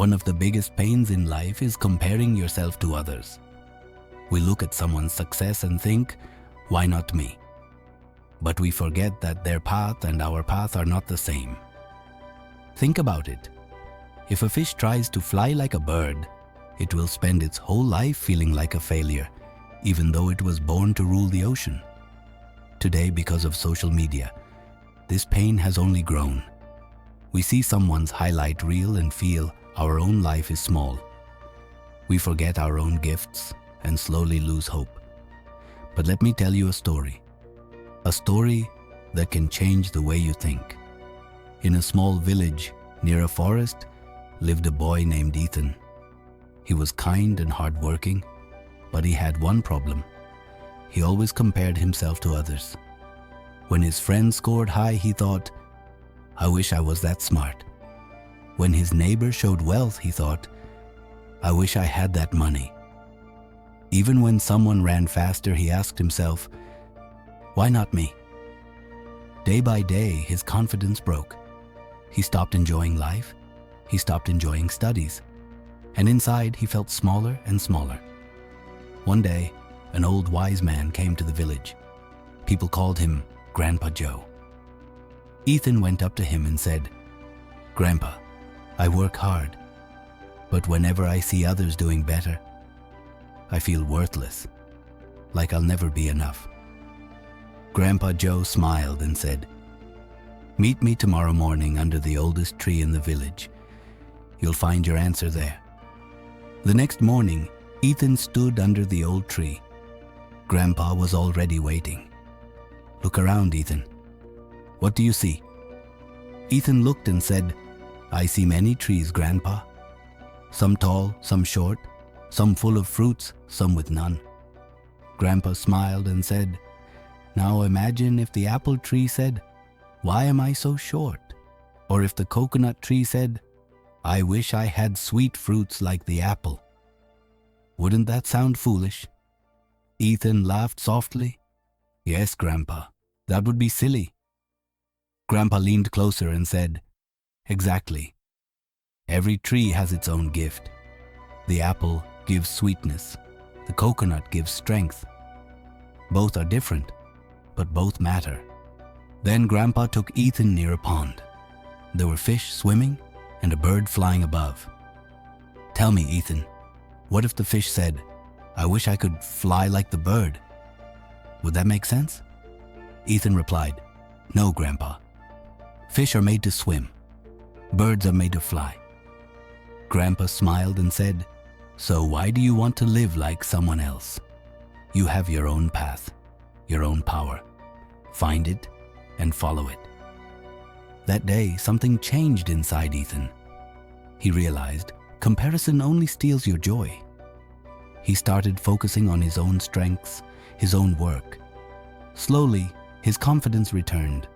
One of the biggest pains in life is comparing yourself to others. We look at someone's success and think, why not me? But we forget that their path and our path are not the same. Think about it. If a fish tries to fly like a bird, it will spend its whole life feeling like a failure, even though it was born to rule the ocean. Today, because of social media, this pain has only grown. We see someone's highlight reel and feel our own life is small. We forget our own gifts and slowly lose hope. But let me tell you a story that can change the way you think. In a small village near a forest lived a boy named Ethan. He was kind and hardworking, but he had one problem. He always compared himself to others. When his friends scored high, he thought, I wish I was that smart. When his neighbor showed wealth, he thought, I wish I had that money. Even when someone ran faster, he asked himself, why not me? Day by day, his confidence broke. He stopped enjoying life. He stopped enjoying studies. And inside, he felt smaller and smaller. One day, an old wise man came to the village. People called him Grandpa Joe. Ethan went up to him and said, Grandpa, I work hard, but whenever I see others doing better, I feel worthless, like I'll never be enough. Grandpa Joe smiled and said, meet me tomorrow morning under the oldest tree in the village. You'll find your answer there. The next morning, Ethan stood under the old tree. Grandpa was already waiting. Look around, Ethan. What do you see? Ethan looked and said, I see many trees, Grandpa. Some tall, some short, some full of fruits, some with none. Grandpa smiled and said, now imagine if the apple tree said, why am I so short? Or if the coconut tree said, I wish I had sweet fruits like the apple. Wouldn't that sound foolish? Ethan laughed softly. Yes, Grandpa, that would be silly. Grandpa leaned closer and said, exactly. Every tree has its own gift. The apple gives sweetness. The coconut gives strength. Both are different, but both matter. Then Grandpa took Ethan near a pond. There were fish swimming and a bird flying above. Tell me, Ethan, what if the fish said, I wish I could fly like the bird? Would that make sense? Ethan replied, no, Grandpa. Fish are made to swim. Birds are made to fly. Grandpa smiled and said, so why do you want to live like someone else? You have your own path, your own power. Find it and follow it. That day, something changed inside Ethan. He realized comparison only steals your joy. He started focusing on his own strengths, his own work. Slowly, his confidence returned.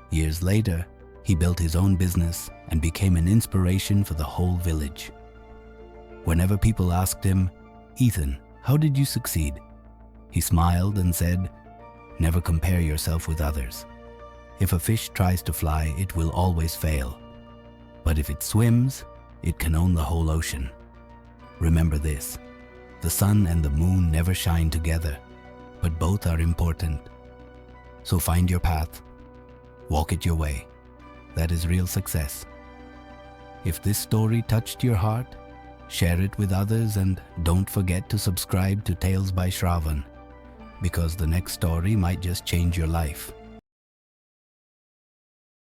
Years later, he built his own business and became an inspiration for the whole village. Whenever people asked him, Ethan, how did you succeed? He smiled and said, never compare yourself with others. If a fish tries to fly, it will always fail. But if it swims, it can own the whole ocean. Remember this, the sun and the moon never shine together, but both are important. So find your path, walk it your way. That is real success. If this story touched your heart, share it with others and don't forget to subscribe to Tales by Shravan, because the next story might just change your life.